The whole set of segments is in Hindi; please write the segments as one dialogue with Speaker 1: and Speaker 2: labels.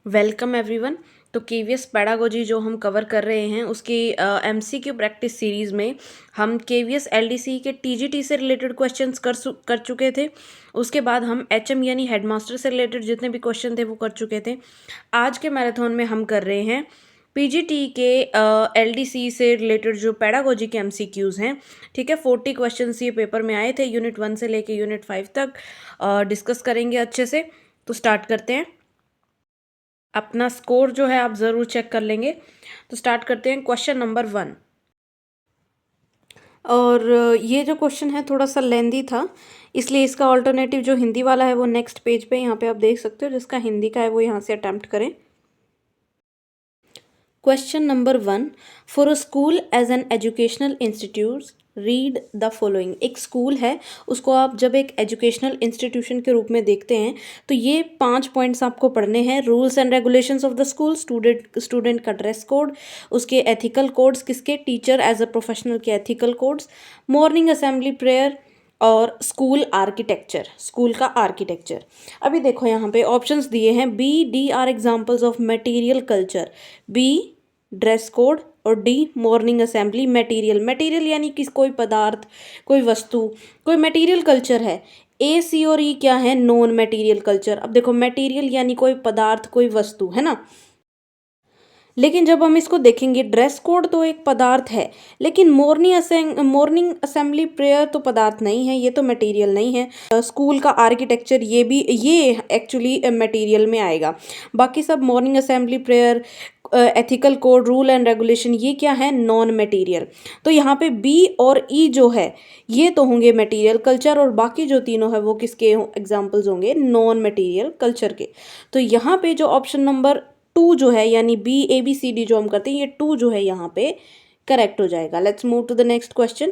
Speaker 1: Welcome everyone. तो केवीएस पेडागोजी जो हम कवर कर रहे हैं उसकी एमसीक्यू प्रैक्टिस सीरीज़ में हम केवीएस एलडीसी के टीजीटी से रिलेटेड क्वेश्चंस कर चुके थे। उसके बाद हम एचएम यानी हेडमास्टर से रिलेटेड जितने भी क्वेश्चन थे वो कर चुके थे। आज के मैराथन में हम कर रहे हैं पीजीटी के एलडीसी से रिलेटेड जो पेडागोजी के एमसीक्यूज़ हैं। ठीक है, 40 क्वेश्चंस ये पेपर में आए थे, यूनिट 1 से लेके यूनिट 5 तक डिस्कस करेंगे अच्छे से। तो स्टार्ट करते हैं। अपना स्कोर जो है आप ज़रूर चेक कर लेंगे। तो स्टार्ट करते हैं क्वेश्चन नंबर 1। और ये जो क्वेश्चन है थोड़ा सा लेंदी था, इसलिए इसका ऑल्टरनेटिव जो हिंदी वाला है वो नेक्स्ट पेज पे यहाँ पे आप देख सकते हो। जिसका हिंदी का है वो यहाँ से अटेम्प्ट करें। Question number 1, for a school as an educational institute read the following. एक स्कूल है, उसको आप जब एक एजुकेशनल इंस्टीट्यूशन के रूप में देखते हैं तो ये 5 पॉइंट्स आपको पढ़ने हैं। Rules and regulations of the school, student का ड्रेस कोड, उसके एथिकल कोड्स, किसके, टीचर एज अ प्रोफेशनल के ethical codes, morning assembly prayer और स्कूल आर्किटेक्चर, स्कूल का आर्किटेक्चर। अभी देखो यहाँ पे ऑप्शंस दिए हैं, B D are examples of material culture. B dress code और D morning assembly. Material, material यानी किस, कोई पदार्थ, कोई वस्तु, कोई मटेरियल कल्चर है। ए, सी और ई क्या है, नॉन मटेरियल कल्चर। अब देखो मटेरियल यानी कोई पदार्थ, कोई वस्तु, है ना। लेकिन जब हम इसको देखेंगे, ड्रेस कोड तो एक पदार्थ है, लेकिन मॉर्निंग असेंबली प्रेयर तो पदार्थ नहीं है, ये तो मटेरियल नहीं है। स्कूल का आर्किटेक्चर ये एक्चुअली मटेरियल में आएगा। बाकी सब morning assembly prayer, ethical code, rule and regulation, ये क्या है, नॉन मटेरियल। तो यहाँ पे बी और ई जो है ये तो होंगे मटेरियल कल्चर, और बाकी जो तीनों है वो किसके एग्जाम्पल्स होंगे, नॉन मटेरियल कल्चर के। तो यहाँ पे जो ऑप्शन नंबर 2 जो है, यानी B A B C D जो हम करते हैं, ये 2 जो है यहाँ पे करेक्ट हो जाएगा। Let's move to the next question.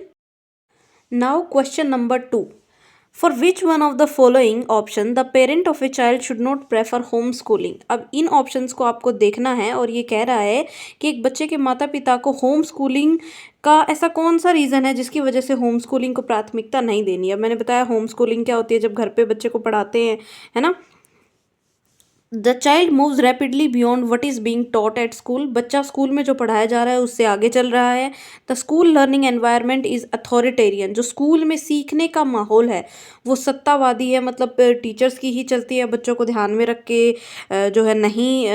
Speaker 1: Now question number 2, for which one of the following option the parent of a child should not prefer home schooling. अब इन ऑप्शंस को आपको देखना है, और ये कह रहा है कि एक बच्चे के माता पिता को होम स्कूलिंग का ऐसा कौन सा रीज़न है जिसकी वजह से होम स्कूलिंग को प्राथमिकता नहीं देनी है। अब मैंने बताया होम स्कूलिंग क्या होती है, जब घर पे बच्चे को पढ़ाते हैं, है ना। The child moves rapidly beyond what is being taught at school. बच्चा स्कूल में जो पढ़ाया जा रहा है उससे आगे चल रहा है। The school learning environment is authoritarian. जो स्कूल में सीखने का माहौल है वो सत्तावादी है, मतलब टीचर्स की ही चलती है, बच्चों को ध्यान में रख के जो है नहीं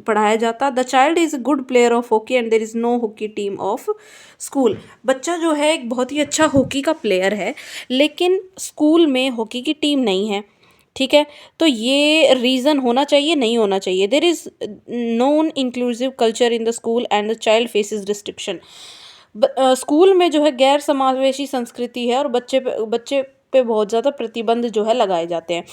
Speaker 1: पढ़ाया जाता। The child is a good player of hockey and there is no hockey team of school. बच्चा जो है एक बहुत ही अच्छा हॉकी का प्लेयर है, लेकिन स्कूल में हॉकी की टीम नहीं है। ठीक है, तो ये रीज़न होना चाहिए, नहीं होना चाहिए। There is non inclusive culture in the school and the child faces restriction. School में जो है गैर समावेशी संस्कृति है, और बच्चे पे बहुत ज़्यादा प्रतिबंध जो है लगाए जाते हैं।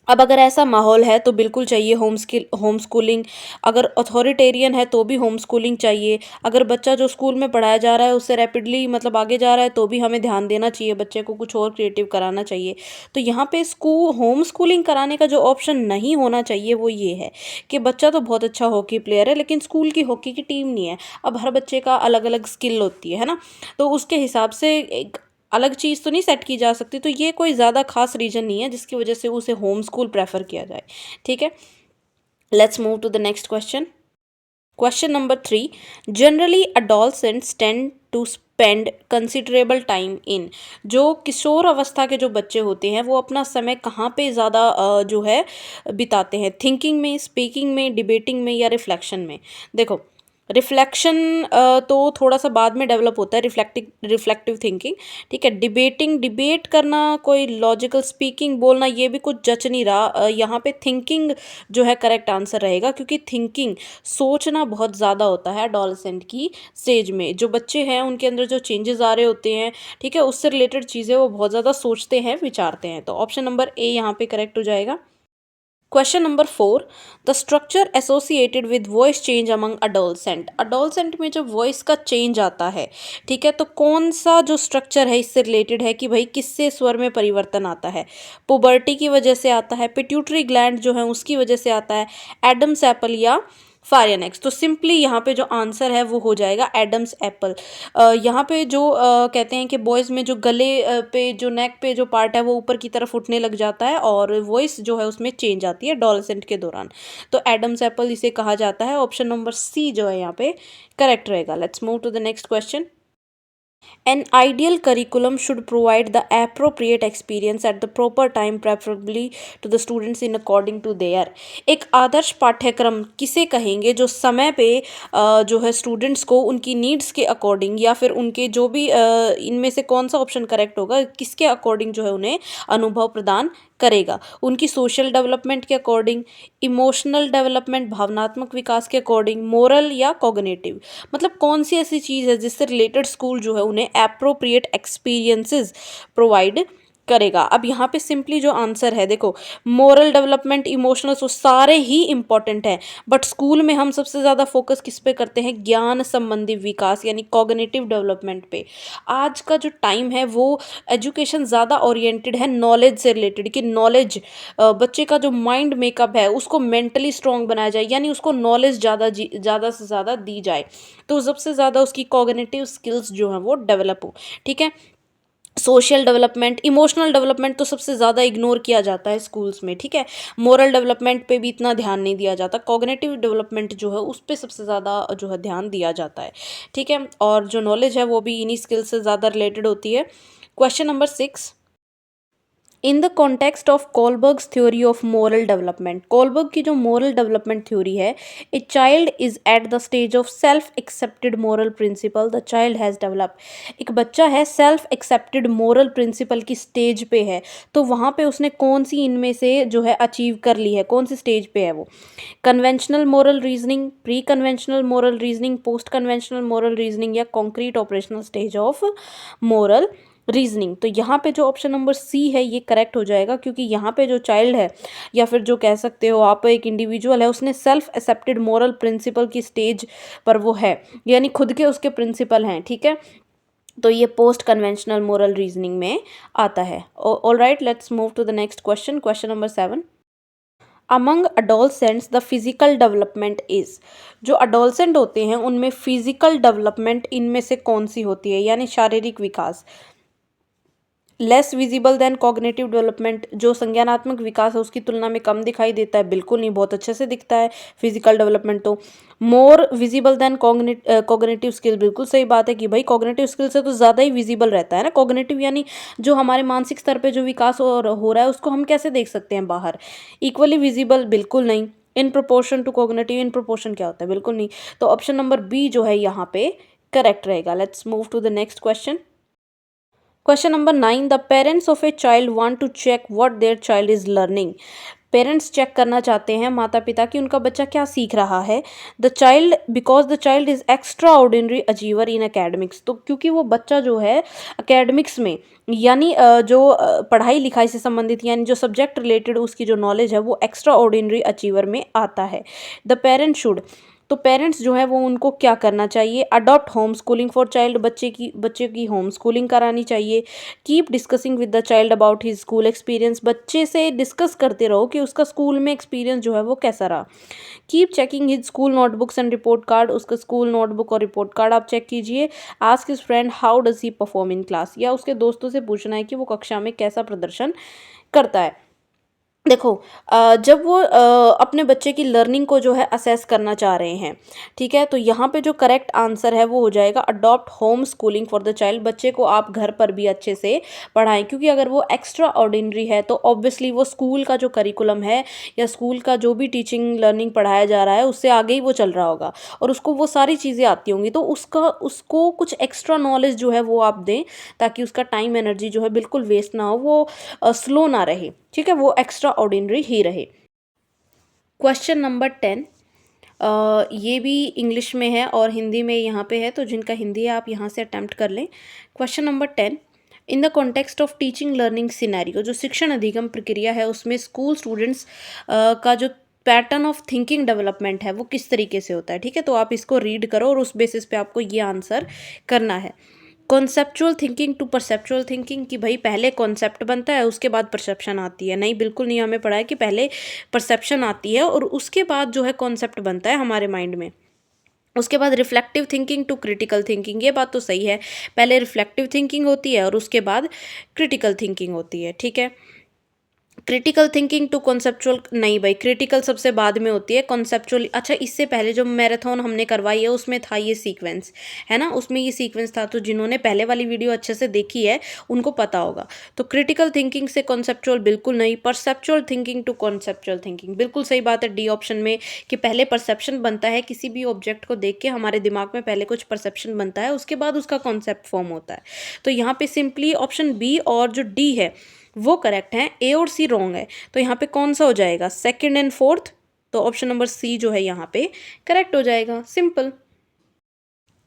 Speaker 1: अब अगर ऐसा माहौल है तो बिल्कुल चाहिए होम स्कूलिंग। अगर अथॉरिटेरियन है तो भी होम स्कूलिंग चाहिए। अगर बच्चा जो स्कूल में पढ़ाया जा रहा है उससे रैपिडली मतलब आगे जा रहा है तो भी हमें ध्यान देना चाहिए, बच्चे को कुछ और क्रिएटिव कराना चाहिए। तो यहाँ पे होम स्कूलिंग कराने का जो ऑप्शन नहीं होना चाहिए वो ये है कि बच्चा तो बहुत अच्छा हॉकी प्लेयर है लेकिन स्कूल की हॉकी की टीम नहीं है। अब हर बच्चे का अलग अलग स्किल होती है ना, तो उसके हिसाब से एक अलग चीज़ तो नहीं सेट की जा सकती। तो ये कोई ज़्यादा खास रीज़न नहीं है जिसकी वजह से उसे होम स्कूल प्रेफर किया जाए। ठीक है, let's move to the next question. Question number 3, generally adolescents tend to spend considerable time in. जो किशोर अवस्था के जो बच्चे होते हैं वो अपना समय कहाँ पे ज़्यादा जो है बिताते हैं, थिंकिंग में, स्पीकिंग में, डिबेटिंग में या रिफ्लेक्शन में। देखो रिफ्लेक्शन तो थोड़ा सा बाद में डेवलप होता है, रिफ्लेक्टिव थिंकिंग। ठीक है, डिबेट करना, कोई लॉजिकल स्पीकिंग बोलना, ये भी कुछ जच नहीं रहा। यहाँ पे थिंकिंग जो है करेक्ट आंसर रहेगा, क्योंकि थिंकिंग, सोचना बहुत ज़्यादा होता है एडोलसेंट की स्टेज में। जो बच्चे हैं उनके अंदर जो चेंजेस आ रहे होते हैं, ठीक है, उससे रिलेटेड चीज़ें वो बहुत ज़्यादा सोचते हैं, विचारते हैं। तो ऑप्शन नंबर ए यहाँ पे करेक्ट हो जाएगा। Question number 4, the structure associated with voice change among adolescent. Adolescent में जब वॉइस का चेंज आता है, ठीक है, तो कौन सा जो स्ट्रक्चर है इससे रिलेटेड है कि भाई किससे स्वर में परिवर्तन आता है। पुबर्टी की वजह से आता है, पिट्यूटरी ग्लैंड जो है उसकी वजह से आता है, एडम्स एप्पल या फार या नेक्स्ट। तो सिंपली यहाँ पे जो आंसर है वो हो जाएगा एडम्स एप्पल। यहाँ पे जो कहते हैं कि बॉयज़ में जो गले पे जो नेक पे जो पार्ट है वो ऊपर की तरफ उठने लग जाता है और वॉइस जो है उसमें चेंज आती है एडोलेसेंट के दौरान। तो एडम्स एप्पल इसे कहा जाता है। ऑप्शन नंबर सी जो है यहाँ पे करेक्ट रहेगा। Let's move to the next question. An ideal curriculum should provide the appropriate experience at the proper time, preferably to the students in according to their। एक आदर्श पाठ्यक्रम किसे कहेंगे जो समय पे जो है स्टूडेंट्स को उनकी नीड्स के अकॉर्डिंग या फिर उनके जो भी इनमें से कौन सा ऑप्शन करेक्ट होगा, किसके अकॉर्डिंग जो है उन्हें अनुभव प्रदान करेगा। उनकी सोशल डेवलपमेंट के अकॉर्डिंग, इमोशनल डेवलपमेंट भावनात्मक विकास के अकॉर्डिंग, मोरल या कॉग्निटिव। मतलब कौन सी ऐसी चीज़ है जिससे रिलेटेड स्कूल जो है उन्हें एप्रोप्रिएट एक्सपीरियंसेस प्रोवाइड करेगा। अब यहाँ पे सिंपली जो आंसर है देखो, मोरल डेवलपमेंट, इमोशनल, तो सारे ही इंपॉर्टेंट हैं, बट स्कूल में हम सबसे ज़्यादा फोकस किस पे करते हैं, ज्ञान संबंधी विकास यानी कॉग्निटिव डेवलपमेंट पे। आज का जो टाइम है वो एजुकेशन ज़्यादा ओरिएंटेड है नॉलेज से रिलेटेड, कि नॉलेज बच्चे का जो माइंड मेकअप है उसको मेंटली स्ट्रॉन्ग बनाया जाए, यानी उसको नॉलेज ज़्यादा से ज़्यादा दी जाए, तो सबसे ज़्यादा उसकी कॉग्निटिव स्किल्स जो हैं वो डेवलप हो। ठीक है, सोशल डेवलपमेंट, इमोशनल डेवलपमेंट तो सबसे ज़्यादा इग्नोर किया जाता है स्कूल्स में। ठीक है, मोरल डेवलपमेंट पे भी इतना ध्यान नहीं दिया जाता, कॉग्निटिव डेवलपमेंट जो है उस पर सबसे ज़्यादा जो है ध्यान दिया जाता है। ठीक है, और जो नॉलेज है वो भी इन्हीं स्किल्स से ज़्यादा रिलेटेड होती है। Question number 6। In the context of Kohlberg's theory of moral development, Kohlberg की जो मोरल डेवलपमेंट थ्योरी है, a child is at the stage of self accepted moral principle the child has develop. एक बच्चा है सेल्फ एक्सेप्टेड मोरल प्रिंसिपल की स्टेज पे है, तो वहाँ पे उसने कौन सी इनमें से जो है अचीव कर ली है, कौन सी स्टेज पे है वो, conventional moral reasoning, pre conventional moral reasoning, post conventional moral reasoning या concrete operational stage of moral reasoning. तो यहाँ पे जो ऑप्शन नंबर सी है ये करेक्ट हो जाएगा, क्योंकि यहाँ पे जो चाइल्ड है या फिर जो कह सकते हो आप एक इंडिविजुअल है, उसने सेल्फ एक्सेप्टेड मोरल प्रिंसिपल की स्टेज पर वो है, यानी खुद के उसके प्रिंसिपल हैं। ठीक है, तो ये पोस्ट कन्वेंशनल मोरल रीजनिंग में आता है। All right, let's move to the next question. Question number 7। Among adolescents the physical development is. जो अडोलसेंट होते हैं उनमें फिजिकल डेवलपमेंट इनमें से कौन सी होती है, यानी शारीरिक विकास, less visible than cognitive development, जो संज्ञानात्मक विकास है उसकी तुलना में कम दिखाई देता है, बिल्कुल नहीं, बहुत अच्छे से दिखता है फिजिकल डेवलपमेंट। तो more visible than cognitive skill, बिल्कुल सही बात है कि भाई कॉग्निटिव स्किल से तो ज़्यादा ही विजिबल रहता है ना। कॉग्निटिव यानी जो हमारे मानसिक स्तर पे जो विकास हो रहा है उसको हम कैसे देख सकते हैं बाहर, इक्वली विजिबल, बिल्कुल नहीं। In proportion to cognitive, in proportion क्या होता है, बिल्कुल नहीं। तो ऑप्शन नंबर बी जो है यहाँ पे करेक्ट रहेगा। Let's move to the next question. Question number 9। The parents of a child want to check what their child is learning. Parents check करना चाहते हैं, माता पिता, कि उनका बच्चा क्या सीख रहा है। The child, because the child is extra ordinary achiever in academics, तो क्योंकि वो बच्चा जो है एकेडमिक्स में यानी जो पढ़ाई लिखाई से संबंधित यानी जो सब्जेक्ट रिलेटेड उसकी जो नॉलेज है वो एक्स्ट्रा ऑर्डिनरी अचीवर में आता है। द पेरेंट शुड, तो पेरेंट्स जो है वो उनको क्या करना चाहिए, adopt home schooling for child, बच्चे की होम स्कूलिंग करानी चाहिए। Keep discussing with the child about his school experience, बच्चे से डिस्कस करते रहो कि उसका स्कूल में एक्सपीरियंस जो है वो कैसा रहा। Keep checking his school notebooks and report card, उसका स्कूल नोटबुक और रिपोर्ट कार्ड आप चेक कीजिए। Ask his friend how does he perform in class, या उसके दोस्तों से पूछना है कि वो कक्षा में कैसा प्रदर्शन करता है। देखो, जब वो अपने बच्चे की लर्निंग को जो है असेस करना चाह रहे हैं, ठीक है, तो यहाँ पे जो करेक्ट आंसर है वो हो जाएगा adopt home schooling for the child. बच्चे को आप घर पर भी अच्छे से पढ़ाएं, क्योंकि अगर वो एक्स्ट्रा ऑर्डिनरी है तो ऑब्वियसली वो स्कूल का जो करिकुलम है या स्कूल का जो भी टीचिंग लर्निंग पढ़ाया जा रहा है उससे आगे ही वो चल रहा होगा और उसको वो सारी चीज़ें आती होंगी, तो उसको कुछ एक्स्ट्रा नॉलेज जो है वो आप दें, ताकि उसका टाइम एनर्जी जो है बिल्कुल वेस्ट ना हो, वो स्लो ना रहे। ठीक है, वो एक्स्ट्रा ऑर्डिनरी ही रहे। Question number 10। ये भी इंग्लिश में है और हिंदी में यहाँ पे है, तो जिनका हिंदी है आप यहाँ से अटैम्प्ट कर लें। Question number 10। In the context of teaching learning scenario, जो शिक्षण अधिगम प्रक्रिया है उसमें स्कूल स्टूडेंट्स का जो पैटर्न ऑफ थिंकिंग डेवलपमेंट है वो किस तरीके से होता है। ठीक है, तो आप इसको रीड करो और उस बेसिस पे आपको ये आंसर करना है। Conceptual thinking to perceptual thinking, कि भाई पहले कॉन्सेप्ट बनता है उसके बाद परसेप्शन आती है। नहीं, बिल्कुल नहीं, हमें पढ़ा है कि पहले परसेप्शन आती है और उसके बाद जो है कॉन्सेप्ट बनता है हमारे माइंड में। उसके बाद reflective thinking to critical thinking, ये बात तो सही है, पहले रिफ्लेक्टिव थिंकिंग होती है और उसके बाद क्रिटिकल थिंकिंग होती है। ठीक है, क्रिटिकल थिंकिंग टू कॉन्सेप्चुअल, नहीं भाई, क्रिटिकल सबसे बाद में होती है, कॉन्सेप्चुअल अच्छा इससे पहले जो मैराथन हमने करवाई है उसमें था ये सीक्वेंस, है ना, उसमें ये सीक्वेंस था, तो जिन्होंने पहले वाली वीडियो अच्छे से देखी है उनको पता होगा। तो क्रिटिकल थिंकिंग से कॉन्सेप्चुअल बिल्कुल नहीं, perceptual thinking to conceptual thinking, बिल्कुल सही बात है डी ऑप्शन में, कि पहले परसेप्शन बनता है, किसी भी ऑब्जेक्ट को देख के हमारे दिमाग में पहले कुछ परसेप्शन बनता है, उसके बाद उसका कॉन्सेप्ट फॉर्म होता है। तो यहाँ पे सिंपली ऑप्शन बी और जो डी है वो करेक्ट है, ए और सी रॉन्ग है। तो यहाँ पे कौन सा हो जाएगा, सेकंड एंड फोर्थ, तो ऑप्शन नंबर सी जो है यहाँ पे करेक्ट हो जाएगा, simple.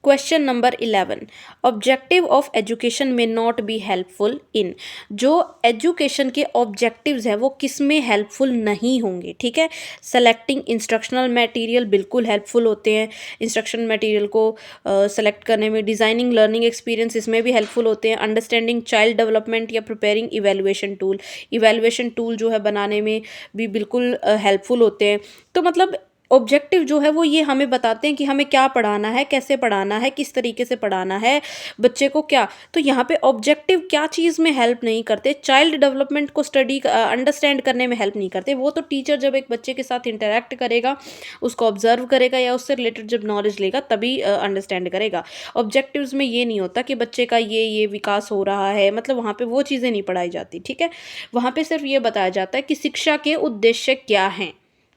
Speaker 1: Question number 11, objective of education में नॉट बी हेल्पफुल इन, जो एजुकेशन के ऑब्जेक्टिव्स हैं वो किस में हेल्पफुल नहीं होंगे। ठीक है, सेलेक्टिंग इंस्ट्रक्शनल मटेरियल बिल्कुल हेल्पफुल होते हैं, इंस्ट्रक्शन मटेरियल को सेलेक्ट करने में, डिज़ाइनिंग लर्निंग एक्सपीरियंस इसमें भी हेल्पफुल होते हैं, अंडरस्टैंडिंग चाइल्ड डेवलपमेंट या प्रिपेयरिंग इवेल्युएशन टूल जो है बनाने में भी बिल्कुल हेल्पफुल होते हैं। तो मतलब ऑब्जेक्टिव जो है वो ये हमें बताते हैं कि हमें क्या पढ़ाना है, कैसे पढ़ाना है, किस तरीके से पढ़ाना है बच्चे को क्या। तो यहाँ पे ऑब्जेक्टिव क्या चीज़ में हेल्प नहीं करते, चाइल्ड डेवलपमेंट को स्टडी अंडरस्टैंड करने में हेल्प नहीं करते, वो तो टीचर जब एक बच्चे के साथ इंटरेक्ट करेगा, उसको ऑब्जर्व करेगा या उससे रिलेटेड जब नॉलेज लेगा तभी अंडरस्टैंड करेगा। ऑब्जेक्टिव्स में ये नहीं होता कि बच्चे का ये विकास हो रहा है, मतलब वहाँ पे वो चीज़ें नहीं पढ़ाई जाती। ठीक है, वहाँ पे सिर्फ ये बताया जाता है कि शिक्षा के उद्देश्य क्या हैं।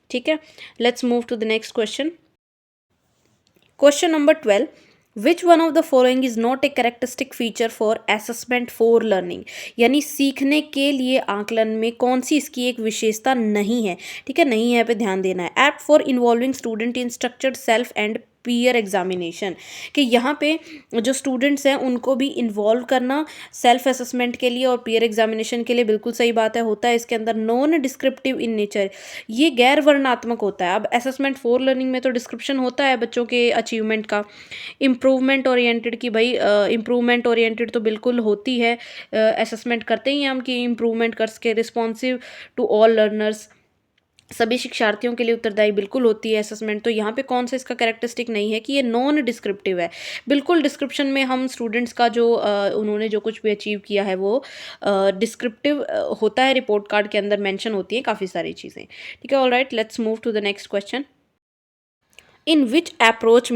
Speaker 1: ठीक है, let's move to the next question. Question number 12, which one of the following is not a characteristic feature for assessment for learning, यानी सीखने के लिए आकलन में कौन सी इसकी एक विशेषता नहीं है। ठीक है, नहीं है पे ध्यान देना है। Apt for involving student in structured self and peer examination, कि यहाँ पे जो स्टूडेंट्स हैं उनको भी इन्वॉल्व करना सेल्फ असेसमेंट के लिए और पीयर एग्जामिनेशन के लिए, बिल्कुल सही बात है, होता है इसके अंदर। नॉन डिस्क्रिप्टिव इन नेचर, ये गैर वर्णनात्मक होता है। अब असेसमेंट फॉर लर्निंग में तो डिस्क्रिप्शन होता है बच्चों के अचीवमेंट का। इम्प्रूवमेंट ओरिएंटेड की भाई इम्प्रूवमेंट ओरिएंटेड तो बिल्कुल होती है, असेसमेंट करते ही हम कि इम्प्रूवमेंट कर सके। रिस्पॉन्सिव टू ऑल लर्नर्स, सभी शिक्षार्थियों के लिए उत्तरदायी बिल्कुल होती है असेसमेंट। तो यहाँ पे कौन सा इसका कैरेक्टरिस्टिक नहीं है कि ये नॉन डिस्क्रिप्टिव है। बिल्कुल डिस्क्रिप्शन में हम स्टूडेंट्स का जो उन्होंने जो कुछ भी अचीव किया है वो डिस्क्रिप्टिव होता है, रिपोर्ट कार्ड के अंदर मेंशन होती है काफ़ी सारी चीज़ें। ठीक है, alright, let's move to the next question. In which approach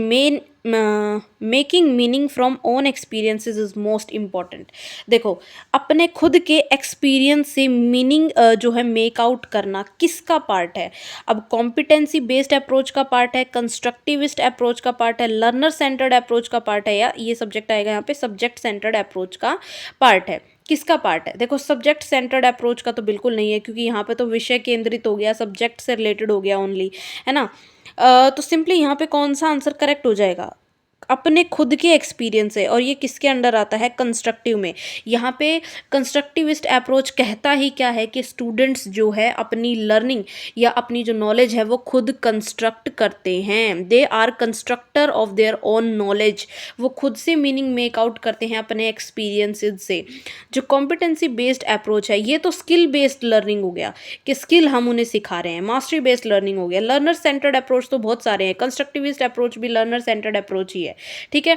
Speaker 1: making meaning from own experiences is most important. देखो, अपने खुद के एक्सपीरियंस से मीनिंग जो है मेक आउट करना किसका पार्ट है। अब कॉम्पिटेंसी बेस्ड अप्रोच का पार्ट है, कंस्ट्रक्टिविस्ट अप्रोच का पार्ट है, लर्नर सेंटर्ड अप्रोच का पार्ट है, या ये सब्जेक्ट आएगा यहाँ पे सब्जेक्ट सेंटर्ड अप्रोच का पार्ट है। किसका पार्ट है? देखो, सब्जेक्ट सेंटर्ड अप्रोच का तो बिल्कुल नहीं है, क्योंकि यहाँ पे तो विषय केंद्रित हो गया, सब्जेक्ट से रिलेटेड हो गया ओनली, है ना। तो सिंपली यहाँ पे कौन सा आंसर करेक्ट हो जाएगा, अपने खुद के एक्सपीरियंस है, और ये किसके अंडर आता है, कंस्ट्रक्टिव में। यहाँ पे कंस्ट्रक्टिविस्ट अप्रोच कहता ही क्या है कि स्टूडेंट्स जो है अपनी लर्निंग या अपनी जो नॉलेज है वो खुद कंस्ट्रक्ट करते हैं, they are constructor of their own knowledge, वो खुद से मीनिंग मेक आउट करते हैं अपने एक्सपीरियंसेस से। जो कॉम्पिटेंसी बेस्ड अप्रोच है ये तो स्किल बेस्ड लर्निंग हो गया, कि स्किल हम उन्हें सिखा रहे हैं, मास्टरी बेस्ड लर्निंग हो गया। लर्नर सेंटर्ड अप्रोच तो बहुत सारे हैं, कंस्ट्रक्टिविस्ट अप्रोच भी लर्नर सेंटर्ड अप्रोच ही है। ठीक है,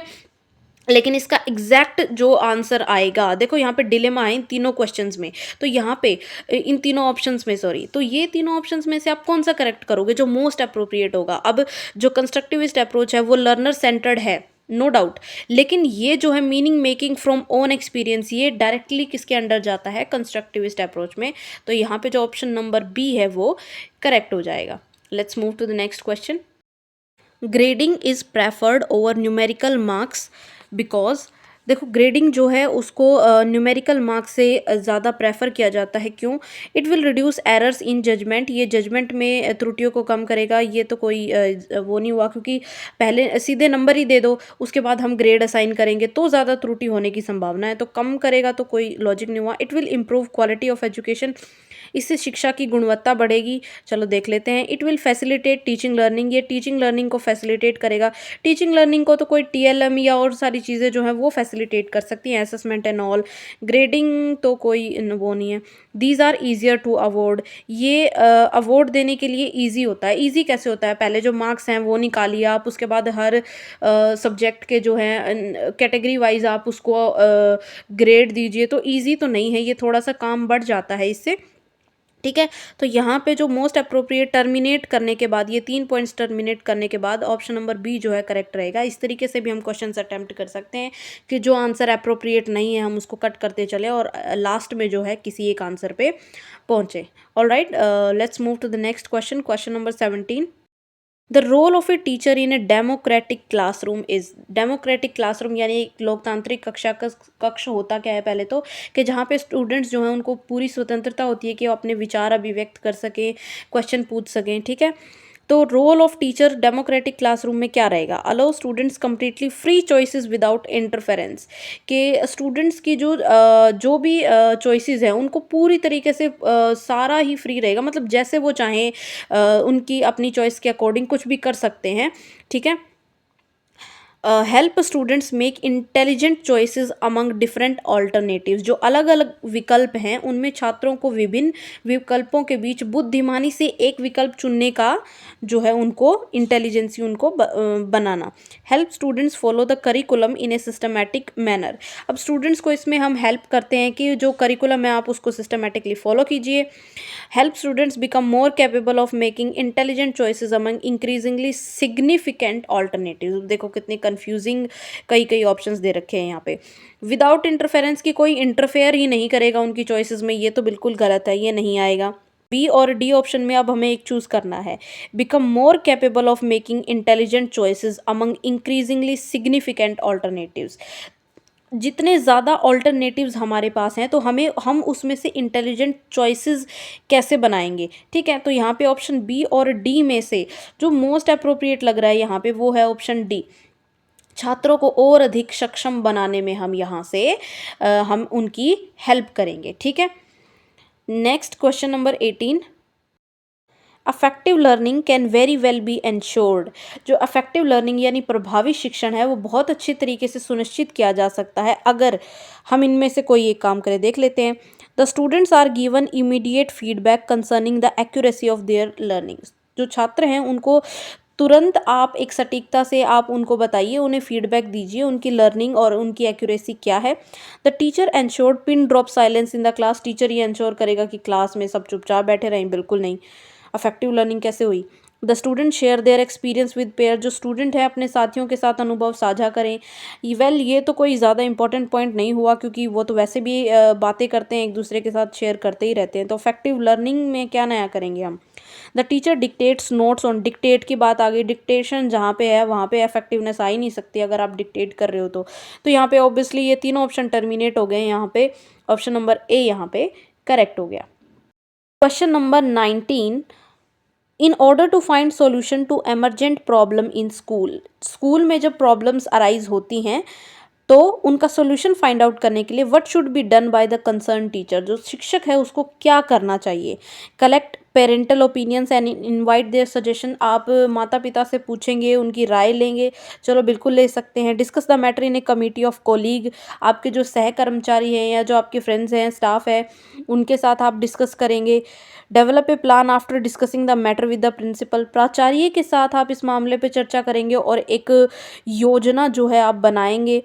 Speaker 1: लेकिन इसका एग्जैक्ट जो आंसर आएगा, देखो यहाँ पे डिलेमा है इन तीनों क्वेश्चंस में, तो यहाँ पे इन तीनों ऑप्शंस में, सॉरी, तो ये तीनों ऑप्शंस में से आप कौन सा करेक्ट करोगे जो मोस्ट अप्रोप्रिएट होगा। अब जो कंस्ट्रक्टिविस्ट अप्रोच है वो लर्नर सेंटर्ड है, नो डाउट, लेकिन ये जो है meaning making from own experience, ये डायरेक्टली किसके अंडर जाता है, कंस्ट्रक्टिविस्ट अप्रोच में। तो यहाँ पे जो ऑप्शन नंबर बी है वो करेक्ट हो जाएगा। Let's move to the next question. Grading is preferred over numerical marks because, देखो ग्रेडिंग जो है उसको न्यूमेरिकल मार्क्स से ज़्यादा प्रेफर किया जाता है, क्यों? It will reduce errors in judgment, ये जजमेंट में त्रुटियों को कम करेगा। ये तो कोई वो नहीं हुआ, क्योंकि पहले सीधे नंबर ही दे दो, उसके बाद हम ग्रेड असाइन करेंगे तो ज़्यादा त्रुटि होने की संभावना है, तो कम करेगा तो कोई लॉजिक नहीं हुआ। It will improve quality of education, इससे शिक्षा की गुणवत्ता बढ़ेगी। चलो देख लेते हैं। It will facilitate teaching learning, ये टीचिंग लर्निंग को फैसिलिटेट करेगा। टीचिंग लर्निंग को तो कोई टीएलएम या और सारी चीज़ें जो हैं वो फैसिलिटेट कर सकती हैं, असेसमेंट एंड ऑल। ग्रेडिंग तो कोई वो नहीं है। These are easier to award, ये अवॉर्ड देने के लिए ईजी होता है। ईजी कैसे होता है, पहले जो मार्क्स हैं वो निकालिए आप, उसके बाद हर सब्जेक्ट के जो हैं कैटेगरी वाइज आप उसको ग्रेड दीजिए। तो ईजी तो नहीं है, ये थोड़ा सा काम बढ़ जाता है इससे, ठीक है। तो यहाँ पे जो मोस्ट अप्रोप्रिएट टर्मिनेट करने के बाद, ये 3 पॉइंट्स टर्मिनेट करने के बाद ऑप्शन नंबर बी जो है करेक्ट रहेगा। इस तरीके से भी हम क्वेश्चन अटेम्प्ट कर सकते हैं कि जो आंसर अप्रोप्रिएट नहीं है हम उसको कट करते चले और लास्ट में जो है किसी एक आंसर पे पहुँचे। All right, let's move to the next question, question number 17। The role of a teacher in a democratic classroom is, democratic classroom यानी एक लोकतांत्रिक कक्षा का कक्ष होता क्या है पहले तो, कि जहाँ पे स्टूडेंट्स जो हैं उनको पूरी स्वतंत्रता होती है कि वो अपने विचार अभिव्यक्त कर सकें, क्वेश्चन पूछ सकें, ठीक है। तो role of teacher democratic classroom में क्या रहेगा, allow students completely free choices without interference, कि स्टूडेंट्स की जो भी चॉइसेस हैं उनको पूरी तरीके से सारा ही फ्री रहेगा, मतलब जैसे वो चाहें उनकी अपनी चॉइस के अकॉर्डिंग कुछ भी कर सकते हैं, ठीक है। Help students make intelligent choices among different alternatives, जो अलग अलग विकल्प हैं उनमें छात्रों को विभिन्न विकल्पों के बीच बुद्धिमानी से एक विकल्प चुनने का जो है उनको इंटेलिजेंसी उनको बनाना। Help students follow the curriculum in a systematic manner, अब स्टूडेंट्स को इसमें हम हेल्प करते हैं कि जो करिकुलम है आप उसको सिस्टमैटिकली फॉलो कीजिए। Help students become more capable of making intelligent choices among increasingly significant alternatives, देखो कितने कंफ्यूजिंग कई कई ऑप्शंस दे रखे हैं यहाँ पे। विदाउट इंटरफेरेंस की कोई इंटरफेयर ही नहीं करेगा उनकी चॉइसेस में, ये तो बिल्कुल गलत है, ये नहीं आएगा। बी और डी ऑप्शन में अब हमें एक चूज करना है। Become more capable of making intelligent choices among increasingly significant alternatives, जितने ज़्यादा ऑल्टरनेटिव्स हमारे पास हैं तो हम उसमें से इंटेलिजेंट चॉइसेस कैसे बनाएंगे, ठीक है। तो यहाँ पे ऑप्शन बी और डी में से जो मोस्ट अप्रोप्रिएट लग रहा है यहाँ पे वो है ऑप्शन डी। छात्रों को और अधिक सक्षम बनाने में हम यहाँ से हम उनकी हेल्प करेंगे, ठीक है। Next question number 18। Affective learning can very well B ensured, जो अफेक्टिव लर्निंग यानी प्रभावी शिक्षण है वो बहुत अच्छे तरीके से सुनिश्चित किया जा सकता है अगर हम इनमें से कोई एक काम करें। देख लेते हैं। The students are given immediate feedback concerning the accuracy of their learning, जो छात्र हैं उनको तुरंत आप एक सटीकता से आप उनको बताइए, उन्हें फीडबैक दीजिए उनकी लर्निंग और उनकी एक्यूरेसी क्या है। The teacher ensured pin drop silence in the class, teacher ये एंश्योर करेगा कि क्लास में सब चुपचाप बैठे रहें, बिल्कुल नहीं। अफेक्टिव लर्निंग कैसे हुई। The student share their experience with pair, जो स्टूडेंट है अपने साथियों के साथ अनुभव साझा करें। वेल ये तो कोई ज़्यादा इंपॉर्टेंट पॉइंट नहीं हुआ क्योंकि वो तो वैसे भी बातें करते हैं एक दूसरे के साथ, शेयर करते ही रहते हैं। तो अफेक्टिव लर्निंग में क्या नया करेंगे हम। The teacher dictates notes on, dictate की बात आ गई। डिक्टेशन जहाँ पे है वहाँ पे इफेक्टिवनेस आ ही नहीं सकती अगर आप डिक्टेट कर रहे हो तो यहाँ पे ऑब्वियसली ये तीनों ऑप्शन टर्मिनेट हो गए। यहाँ पे ऑप्शन नंबर ए यहाँ पे करेक्ट हो गया। Question number 19। In order to find solution to emergent problem in school, school में जब प्रॉब्लम्स अराइज होती हैं तो उनका सोल्यूशन फाइंड आउट करने के लिए what should be done by the concern teacher, जो शिक्षक है उसको क्या करना चाहिए। Collect parental opinions and invite their suggestion, आप माता पिता से पूछेंगे उनकी राय लेंगे, चलो बिल्कुल ले सकते हैं। Discuss the matter in A committee of colleague, आपके जो सह कर्मचारी हैं या जो आपके फ्रेंड्स हैं स्टाफ है उनके साथ आप डिस्कस करेंगे। Develop a plan after discussing the matter with the principal, प्राचार्य के साथ आप इस मामले पर चर्चा करेंगे और एक योजना जो है आप बनाएंगे।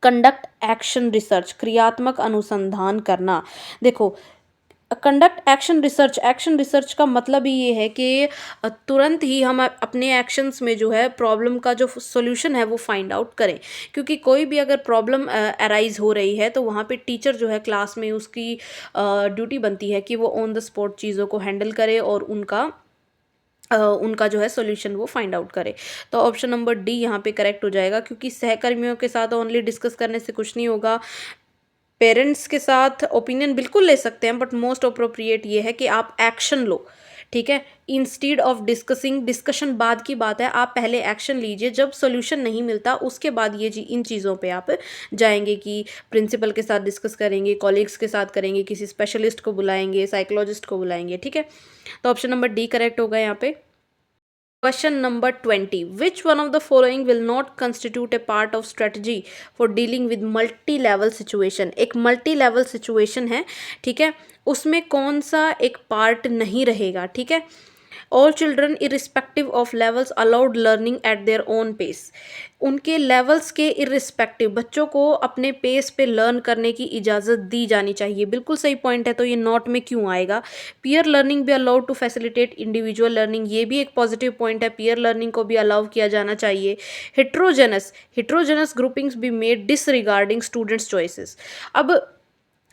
Speaker 1: कंडक्ट एक्शन रिसर्च, क्रियात्मक अनुसंधान करना। देखो conduct action research, action research का मतलब ही ये है कि तुरंत ही हम अपने एक्शंस में जो है प्रॉब्लम का जो सॉल्यूशन है वो फाइंड आउट करें, क्योंकि कोई भी अगर प्रॉब्लम अराइज हो रही है तो वहाँ पे टीचर जो है क्लास में उसकी ड्यूटी बनती है कि वो ऑन द स्पॉट चीज़ों को हैंडल करे और उनका जो है सॉल्यूशन वो फाइंड आउट करे। तो ऑप्शन नंबर डी यहाँ पे करेक्ट हो जाएगा, क्योंकि सहकर्मियों के साथ ओनली डिस्कस करने से कुछ नहीं होगा। पेरेंट्स के साथ ओपिनियन बिल्कुल ले सकते हैं बट मोस्ट अप्रोप्रिएट ये है कि आप एक्शन लो, ठीक है। इंस्टीड ऑफ डिस्कसिंग, डिस्कशन बाद की बात है, आप पहले एक्शन लीजिए, जब सोल्यूशन नहीं मिलता उसके बाद ये इन चीज़ों पे आप जाएंगे कि प्रिंसिपल के साथ डिस्कस करेंगे, कॉलीग्स के साथ करेंगे, किसी स्पेशलिस्ट को बुलाएंगे, साइकोलॉजिस्ट को बुलाएंगे, ठीक है। तो ऑप्शन नंबर डी करेक्ट होगा यहाँ पे। Question number 20. Which one of the following will not constitute a part of strategy for dealing with multi-level situation? एक multi-level situation है, ठीक है, उसमें कौन सा एक पार्ट नहीं रहेगा, ठीक है। All children irrespective of levels allowed learning at their own pace. उनके लेवल्स के इरिस्पेक्टिव बच्चों को अपने पेस पे लर्न करने की इजाज़त दी जानी चाहिए। बिल्कुल सही पॉइंट है, तो ये नॉट में क्यों आएगा। पीयर लर्निंग भी allowed to facilitate individual learning, ये भी एक पॉजिटिव पॉइंट है, पीयर लर्निंग को भी अलाउ किया जाना चाहिए। Heterogeneous groupings be made disregarding students choices. अब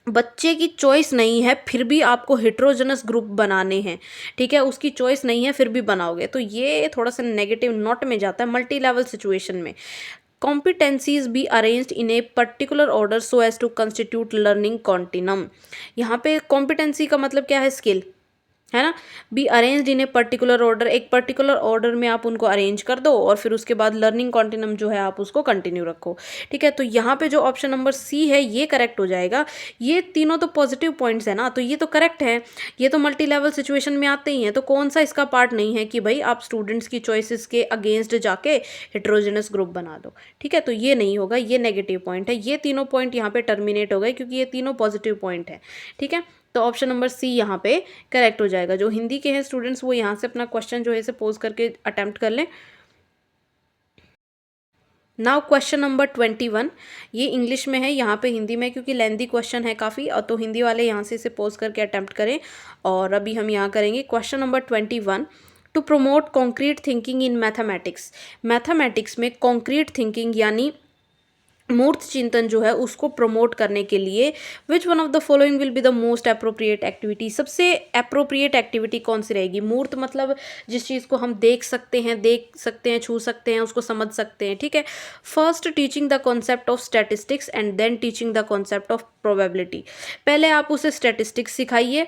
Speaker 1: बच्चे की चॉइस नहीं है फिर भी आपको हेट्रोजेनस ग्रुप बनाने हैं, ठीक है, उसकी चॉइस नहीं है फिर भी बनाओगे, तो ये थोड़ा सा नेगेटिव नॉट में जाता है मल्टी लेवल सिचुएशन में। Competencies be arranged in a particular order so as to constitute learning continuum. यहाँ पे कॉम्पिटेंसी का मतलब क्या है, स्किल है ना। B arranged in a particular order, एक पर्टिकुलर ऑर्डर में आप उनको अरेंज कर दो और फिर उसके बाद लर्निंग कॉन्टिनम जो है आप उसको कंटिन्यू रखो, ठीक है। तो यहाँ पे जो ऑप्शन नंबर सी है ये करेक्ट हो जाएगा। ये तीनों तो पॉजिटिव पॉइंट्स है ना, तो ये तो करेक्ट है, ये तो मल्टी लेवल सिचुएशन में आते ही हैं, तो कौन सा इसका पार्ट नहीं है कि भाई आप स्टूडेंट्स की चॉइसेस के अगेंस्ट जाके हेट्रोजेनस ग्रुप बना दो, ठीक है। तो ये नहीं होगा, ये नेगेटिव पॉइंट है। ये तीनों पॉइंट यहाँ पे टर्मिनेट हो गए क्योंकि ये तीनों पॉजिटिव पॉइंट है, ठीक है। तो ऑप्शन नंबर सी यहाँ पे करेक्ट हो जाएगा। जो हिंदी के हैं स्टूडेंट्स वो यहाँ से अपना क्वेश्चन जो है इसे पोज करके अटेम्प्ट कर लें। नाउ क्वेश्चन नंबर 21, ये इंग्लिश में है, यहाँ पे हिंदी में क्योंकि लेंदी क्वेश्चन है काफ़ी, और तो हिंदी वाले यहाँ से इसे पोज करके अटेम्प्ट करें। और अभी हम यहाँ करेंगे question number 21। To promote concrete thinking in mathematics. Mathematics में कॉन्क्रीट थिंकिंग यानी मूर्त चिंतन जो है उसको प्रमोट करने के लिए विच one of the following will be the most appropriate activity. सबसे अप्रोप्रिएट एक्टिविटी कौन सी रहेगी। मूर्त मतलब जिस चीज़ को हम देख सकते हैं, छू सकते हैं, उसको समझ सकते हैं, ठीक है। First teaching the concept of statistics and then teaching the concept of probability. पहले आप उसे स्टैटिस्टिक्स सिखाइए,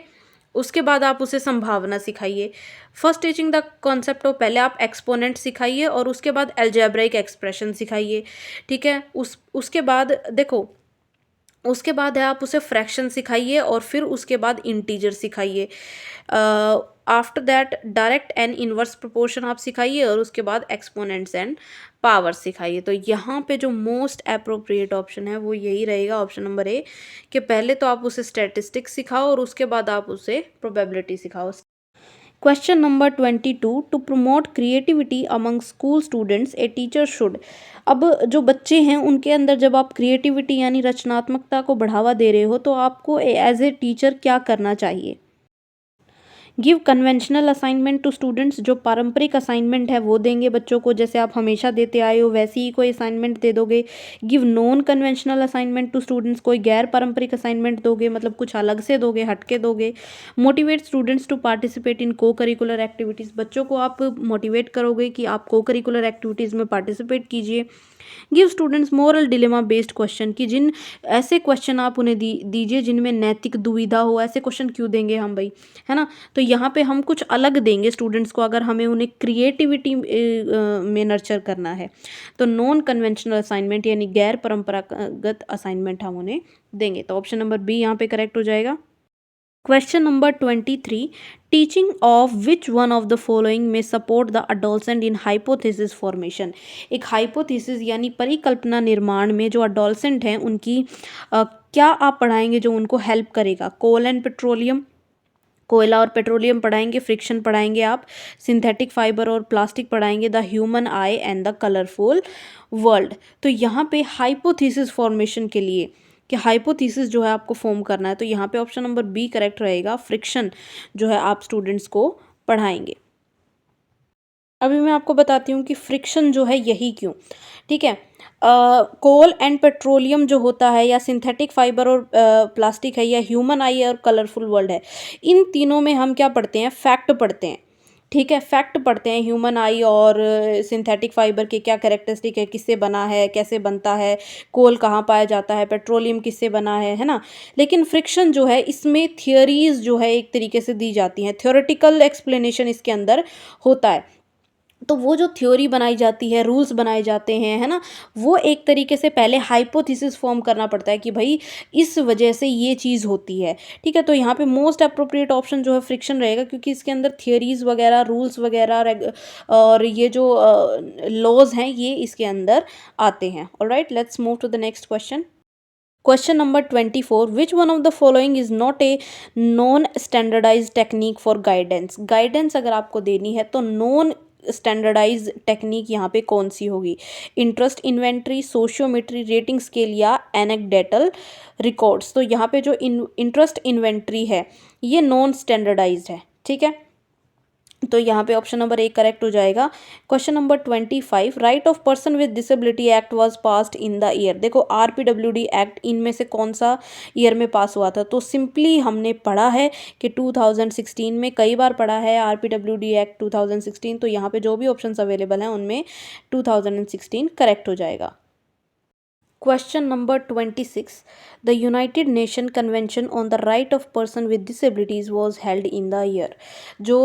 Speaker 1: उसके बाद आप उसे संभावना सिखाइए। First teaching the concept of, पहले आप एक्सपोनेंट सिखाइए और उसके बाद अलजेब्रिक एक्सप्रेशन सिखाइए, ठीक है। उसके बाद देखो, उसके बाद है आप उसे फ्रैक्शन सिखाइए और फिर उसके बाद इंटीजर सिखाइए। After that direct and inverse proportion आप सिखाइए और उसके बाद एक्सपोनेंट्स एंड पावर सिखाइए। तो यहाँ पे जो मोस्ट अप्रोप्रिएट ऑप्शन है वो यही रहेगा, ऑप्शन नंबर ए, कि पहले तो आप उसे स्टैटिस्टिक्स सिखाओ और उसके बाद आप उसे प्रोबेबिलिटी सिखाओ। Question number 22, to promote creativity among school students a teacher should. अब जो बच्चे हैं उनके अंदर जब आप क्रिएटिविटी यानी रचनात्मकता को बढ़ावा दे रहे हो तो आपको एज ए टीचर क्या करना चाहिए। Give conventional assignment to students, जो पारंपरिक असाइनमेंट है वो देंगे बच्चों को, जैसे आप हमेशा देते आए हो वैसी ही कोई असाइनमेंट दे दोगे। Give non conventional assignment to students, कोई गैर पारंपरिक असाइनमेंट दोगे, मतलब कुछ अलग से दोगे, हटके दोगे। Motivate students to participate in co curricular activities, बच्चों को आप मोटिवेट करोगे कि आप को करिकुलर एक्टिविटीज़ में पार्टिसिपेट कीजिए। Give students moral dilemma based question, कि जिन ऐसे क्वेश्चन आप उन्हें दीजिए जिनमें नैतिक दुविधा हो। ऐसे क्वेश्चन क्यों देंगे हम भाई, है ना। तो यहाँ पे हम कुछ अलग देंगे स्टूडेंट्स को अगर हमें उन्हें क्रिएटिविटी में नर्चर करना है। तो नॉन कन्वेंशनल असाइनमेंट यानी गैर परंपरागत असाइनमेंट हम उन्हें देंगे। तो ऑप्शन नंबर बी यहाँ पे करेक्ट हो जाएगा। Question number 23, teaching of which one of the following may support the adolescent in hypothesis formation. एक हाइपोथेसिस यानी परिकल्पना निर्माण में जो अडोलसेंट हैं उनकी क्या आप पढ़ाएंगे जो उनको हेल्प करेगा। कोल एंड पेट्रोलियम, कोयला और पेट्रोलियम पढ़ाएंगे, फ्रिक्शन पढ़ाएंगे आप, सिंथेटिक फाइबर और प्लास्टिक पढ़ाएंगे, the human I and the colourful world. तो यहाँ पे हाइपोथेसिस फॉर्मेशन के लिए कि हाइपोथेसिस जो है आपको फॉर्म करना है, तो यहाँ पे ऑप्शन नंबर बी करेक्ट रहेगा, फ्रिक्शन जो है आप स्टूडेंट्स को पढ़ाएंगे। अभी मैं आपको बताती हूँ कि फ्रिक्शन जो है यही क्यों, ठीक है। कोल एंड पेट्रोलियम जो होता है या सिंथेटिक फाइबर और प्लास्टिक है या ह्यूमन आई है और कलरफुल वर्ल्ड है, इन तीनों में हम क्या पढ़ते हैं, फैक्ट पढ़ते हैं, ठीक है, फैक्ट पढ़ते हैं ह्यूमन आई और सिंथेटिक फाइबर के क्या कैरेक्टरिस्टिक है, किससे बना है, कैसे बनता है, कोल कहाँ पाया जाता है, पेट्रोलियम किससे बना है ना। लेकिन फ्रिक्शन जो है इसमें थियरीज जो है एक तरीके से दी जाती हैं, थ्योरेटिकल एक्सप्लेनेशन इसके अंदर होता है। तो वो जो थ्योरी बनाई जाती है, रूल्स बनाए जाते हैं, है ना, वो एक तरीके से पहले हाइपोथेसिस फॉर्म करना पड़ता है कि भाई इस वजह से ये चीज़ होती है। ठीक है, तो यहाँ पे मोस्ट अप्रोप्रिएट ऑप्शन जो है फ्रिक्शन रहेगा, क्योंकि इसके अंदर थियरीज वगैरह, रूल्स वगैरह और ये जो लॉज हैं ये इसके अंदर आते हैं। Alright, let's move to the next question. Question number 24, which one of the following is not a non standardize technique for guidance. Guidance अगर आपको देनी है तो नॉन स्टैंडर्डाइज टेक्निक यहाँ पे कौन सी होगी? Interest inventory, sociometry, rating scale या एनेक्डेटल रिकॉर्ड्स। तो यहाँ पे जो इंटरेस्ट इन्वेंट्री है ये नॉन स्टैंडर्डाइज्ड है। ठीक है, तो यहाँ पे ऑप्शन नंबर 1 करेक्ट हो जाएगा। Question number 25, right of person with disability act was passed in the year. देखो आरपीडब्ल्यूडी एक्ट इनमें से कौन सा ईयर में पास हुआ था? तो सिंपली हमने पढ़ा है कि 2016 में, कई बार पढ़ा है आरपीडब्ल्यूडी एक्ट 2016, तो यहाँ पे जो भी ऑप्शन अवेलेबल हैं उनमें 2016 करेक्ट हो जाएगा। Question number 26, the United nation convention on the right of person with disabilities was held in the year. जो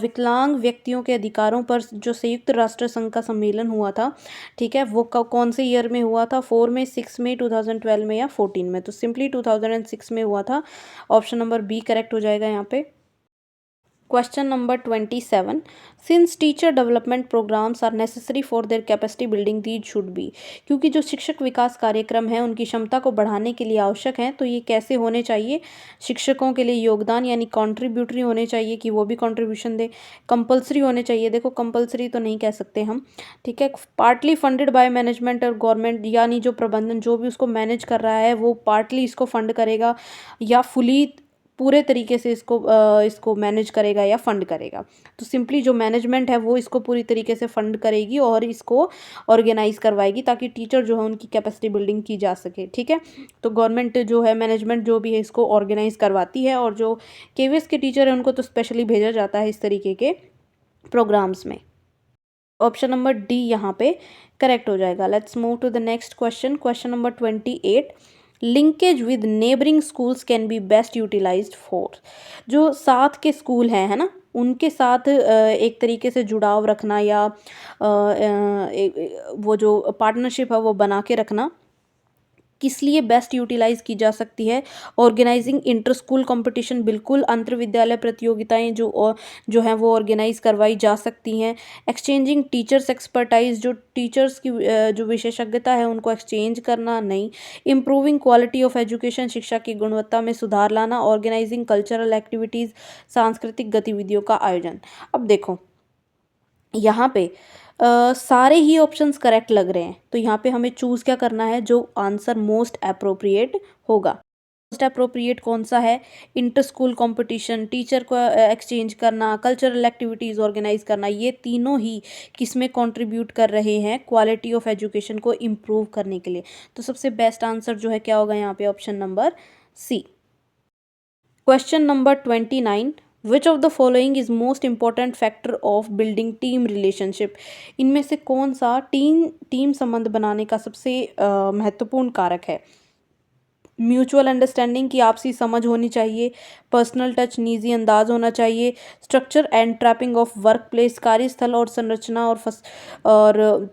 Speaker 1: विकलांग व्यक्तियों के अधिकारों पर जो संयुक्त राष्ट्र संघ का सम्मेलन हुआ था, ठीक है, वो कौन से ईयर में हुआ था? 4 में, 6 में, 2012 में या 14 में? तो सिंपली 2006 में हुआ था। ऑप्शन नंबर बी करेक्ट हो जाएगा यहाँ पे। Question number 27, since teacher development programs are necessary for their capacity building these should be. क्योंकि जो शिक्षक विकास कार्यक्रम है उनकी क्षमता को बढ़ाने के लिए आवश्यक हैं, तो ये कैसे होने चाहिए? शिक्षकों के लिए योगदान यानी कॉन्ट्रीब्यूटरी होने चाहिए कि वो भी कॉन्ट्रीब्यूशन दे, कंपलसरी होने चाहिए। देखो कंपलसरी तो नहीं कह सकते हम, ठीक है, पार्टली फंडेड बाय मैनेजमेंट और गवर्नमेंट, यानी जो प्रबंधन जो भी उसको मैनेज कर रहा है वो पार्टली इसको फंड करेगा, या फुली पूरे तरीके से इसको मैनेज करेगा या फंड करेगा। तो सिंपली जो मैनेजमेंट है वो इसको पूरी तरीके से फंड करेगी और इसको ऑर्गेनाइज करवाएगी ताकि टीचर जो है उनकी कैपेसिटी बिल्डिंग की जा सके। ठीक है, तो गवर्नमेंट जो है, मैनेजमेंट जो भी है, इसको ऑर्गेनाइज करवाती है, और जो केवीएस के टीचर हैं उनको तो स्पेशली भेजा जाता है इस तरीके के प्रोग्राम्स में। ऑप्शन नंबर डी यहाँ पे करेक्ट हो जाएगा। Let's move to the next question. Question number 28, linkage with neighbouring schools can be best utilised for. जो साथ के स्कूल हैं, है ना, उनके साथ एक तरीके से जुड़ाव रखना या वो जो पार्टनरशिप है वो बना के रखना किस लिए बेस्ट यूटिलाइज की जा सकती है? ऑर्गेनाइजिंग इंटर स्कूल कॉम्पिटिशन, बिल्कुल अंतर विद्यालय प्रतियोगिताएं जो हैं वो ऑर्गेनाइज करवाई जा सकती हैं। एक्सचेंजिंग टीचर्स एक्सपर्टाइज, जो टीचर्स की जो विशेषज्ञता है उनको एक्सचेंज करना, नहीं। इम्प्रूविंग क्वालिटी ऑफ एजुकेशन, शिक्षा की गुणवत्ता में सुधार लाना। ऑर्गेनाइजिंग कल्चरल एक्टिविटीज़, सांस्कृतिक गतिविधियों का आयोजन। अब देखो यहाँ पे सारे ही ऑप्शंस करेक्ट लग रहे हैं, तो यहाँ पे हमें चूज़ क्या करना है? जो आंसर मोस्ट अप्रोप्रिएट होगा। मोस्ट अप्रोप्रिएट कौन सा है? इंटर स्कूल कॉम्पिटिशन, टीचर को एक्सचेंज करना, कल्चरल एक्टिविटीज़ ऑर्गेनाइज करना, ये तीनों ही किस में कंट्रीब्यूट कर रहे हैं? क्वालिटी ऑफ एजुकेशन को इम्प्रूव करने के लिए। तो सबसे बेस्ट आंसर जो है क्या होगा यहाँ पे? Option number C. Question number 29, which of the following is most important factor of building team relationship. इनमें से कौन सा टीम संबंध बनाने का सबसे महत्वपूर्ण कारक है? म्यूचुअल अंडरस्टैंडिंग की आपसी समझ होनी चाहिए, पर्सनल टच निजी अंदाज होना चाहिए, structure and trapping of work place, कार्यस्थल और संरचना और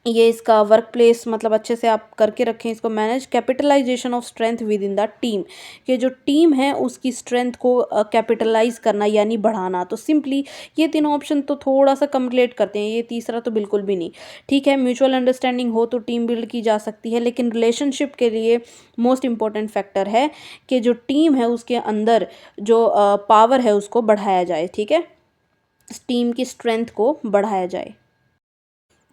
Speaker 1: ये इसका वर्क प्लेस मतलब अच्छे से आप करके रखें इसको manage. Capitalisation of strength within the team, कि जो टीम है उसकी स्ट्रेंथ को कैपिटलाइज करना यानी बढ़ाना। तो सिंपली ये तीनों ऑप्शन तो थोड़ा सा कम रिलेट करते हैं, ये तीसरा तो बिल्कुल भी नहीं। ठीक है, म्यूचुअल अंडरस्टैंडिंग हो तो टीम बिल्ड की जा सकती है, लेकिन रिलेशनशिप के लिए मोस्ट इंपॉर्टेंट फैक्टर है कि जो टीम है उसके अंदर जो पावर है उसको बढ़ाया जाए। ठीक है, टीम की स्ट्रेंथ को बढ़ाया जाए।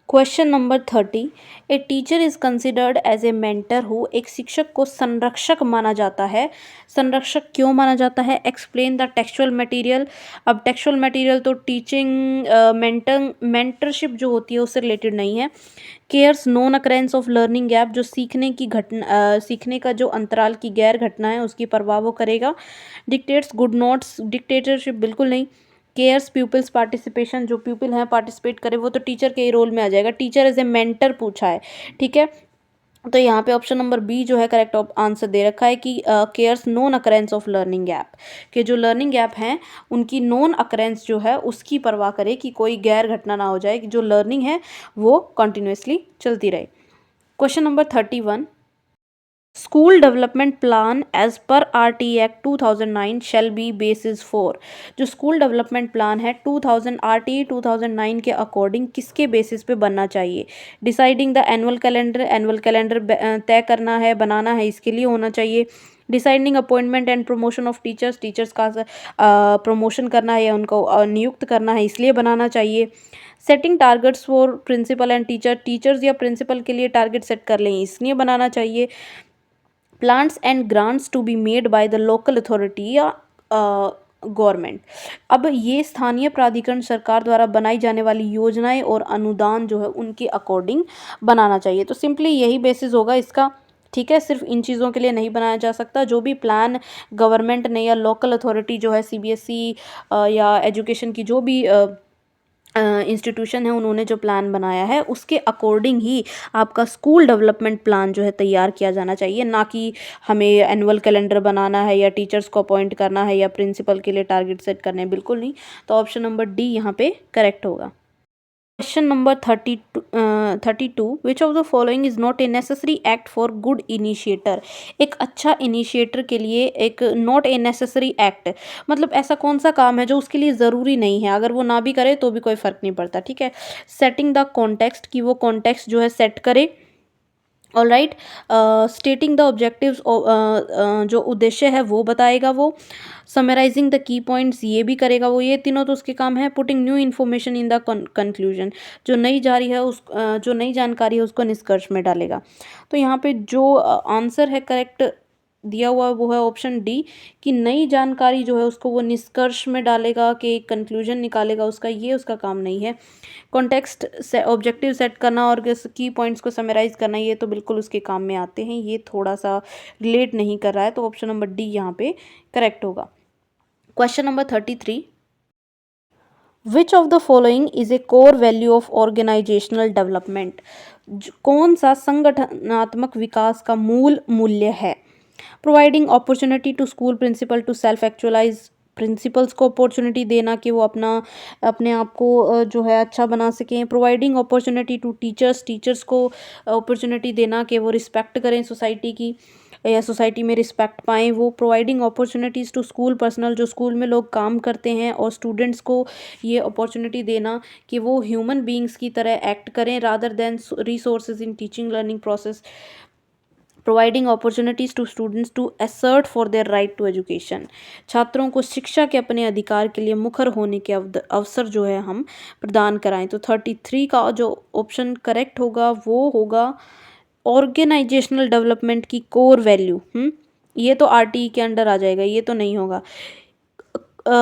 Speaker 1: Question number 30, a teacher is considered as a mentor who. एक शिक्षक को संरक्षक माना जाता है। संरक्षक क्यों माना जाता है? Explain the textual material. अब टेक्सचुअल मटेरियल तो टीचिंग मेंटरशिप जो होती है उससे रिलेटेड नहीं है। Cares non occurrence of learning gap, जो सीखने का जो अंतराल की गैर घटना है उसकी परवाह वो करेगा। डिक्टेट्स गुड नोट्स, डिक्टेटरशिप बिल्कुल नहीं। केयर्स प्यूपिल्स पार्टिसिपेशन, जो प्यूपिल हैं पार्टिसिपेट करे वो तो टीचर के रोल में आ जाएगा, टीचर एज ए मेंटर पूछा है, ठीक है। तो यहाँ पे ऑप्शन नंबर बी जो है करेक्ट आंसर दे रखा है कि cares non occurrence of learning gap, कि जो लर्निंग गैप हैं उनकी नॉन अकरेंस जो है उसकी परवाह करे कि कोई गैर घटना ना हो जाए, कि जो लर्निंग है वो कंटिन्यूसली चलती रहे। Question number 31, school development plan as per RT act 2009 shall be basis for, जो स्कूल डेवलपमेंट प्लान है 2000 RT 2009 के अकॉर्डिंग किसके बेसिस पे बनना चाहिए। डिसाइडिंग द एनुअल कैलेंडर तय करना है, बनाना है, इसके लिए होना चाहिए। Deciding appointment and promotion of teachers का प्रमोशन करना है या उनको नियुक्त करना है, इसलिए बनाना चाहिए। Setting targets for principal and teachers या प्रिंसिपल के लिए टारगेट सेट कर लें, इसलिए बनाना चाहिए। Plans and grants to be made by the local authority या गवर्नमेंट, अब ये स्थानीय प्राधिकरण सरकार द्वारा बनाई जाने वाली योजनाएं और अनुदान जो है उनके अकॉर्डिंग बनाना चाहिए। तो सिंपली यही बेसिस होगा इसका, ठीक है। सिर्फ इन चीज़ों के लिए नहीं बनाया जा सकता, जो भी प्लान गवर्नमेंट ने या लोकल अथॉरिटी जो है CBSE या एजुकेशन की जो भी इंस्टीट्यूशन है उन्होंने जो प्लान बनाया है उसके अकॉर्डिंग ही आपका स्कूल डेवलपमेंट प्लान जो है तैयार किया जाना चाहिए, ना कि हमें एनुअल कैलेंडर बनाना है या टीचर्स को अपॉइंट करना है या प्रिंसिपल के लिए टारगेट सेट करने हैं, बिल्कुल नहीं। तो ऑप्शन नंबर डी यहाँ पे करेक्ट होगा। Question number 32, which of the following is not a necessary act for good initiator, एक अच्छा इनिशिएटर के लिए एक नॉट ए नेसेसरी एक्ट, मतलब ऐसा कौन सा काम है जो उसके लिए ज़रूरी नहीं है, अगर वो ना भी करे तो भी कोई फ़र्क नहीं पड़ता, ठीक है। सेटिंग द कॉन्टेक्स्ट, कि वो कॉन्टेक्स्ट जो है सेट करे। All right, stating the objectives, जो उद्देश्य है वो बताएगा वो। समराइजिंग द की पॉइंट्स, ये भी करेगा वो, ये तीनों तो उसके काम है। Putting new information in the conclusion, जो नई जारी है जो नई जानकारी है उसको निष्कर्ष में डालेगा। तो यहाँ पे जो आंसर है करेक्ट दिया हुआ है वो है ऑप्शन डी, कि नई जानकारी जो है उसको वो निष्कर्ष में डालेगा, कि एक कंक्लूजन निकालेगा उसका, ये उसका काम नहीं है। कॉन्टेक्स्ट से ऑब्जेक्टिव सेट करना और की पॉइंट्स को समराइज करना, ये तो बिल्कुल उसके काम में आते हैं, ये थोड़ा सा रिलेट नहीं कर रहा है, तो ऑप्शन नंबर डी यहाँ पे करेक्ट होगा। Question number 33, which of the following is a core value of organizational development, कौन सा संगठनात्मक विकास का मूल मूल्य है। Providing opportunity to school principal to self actualize, principals को अपॉर्चुनिटी देना कि वो अपने आप को जो है अच्छा बना सकें। प्रोवाइडिंग अपॉर्चुनिटी टू टीचर्स को अपॉर्चुनिटी देना कि वो रिस्पेक्ट करें सोसाइटी की या सोसाइटी में रिस्पेक्ट पाएँ वो। Providing opportunities to school personal, जो स्कूल में लोग काम करते हैं और स्टूडेंट्स को ये अपॉर्चुनिटी देना कि वो ह्यूमन बींग्स की तरह एक्ट करें rather than resources in teaching learning process. Providing opportunities to students to assert for their right to education, छात्रों को शिक्षा के अपने अधिकार के लिए मुखर होने के अवसर जो है हम प्रदान कराएं। तो 33 का जो ऑप्शन करेक्ट होगा वो होगा ऑर्गेनाइजेशनल डेवलपमेंट की कोर वैल्यू। ये तो RTE के अंडर आ जाएगा, ये तो नहीं होगा।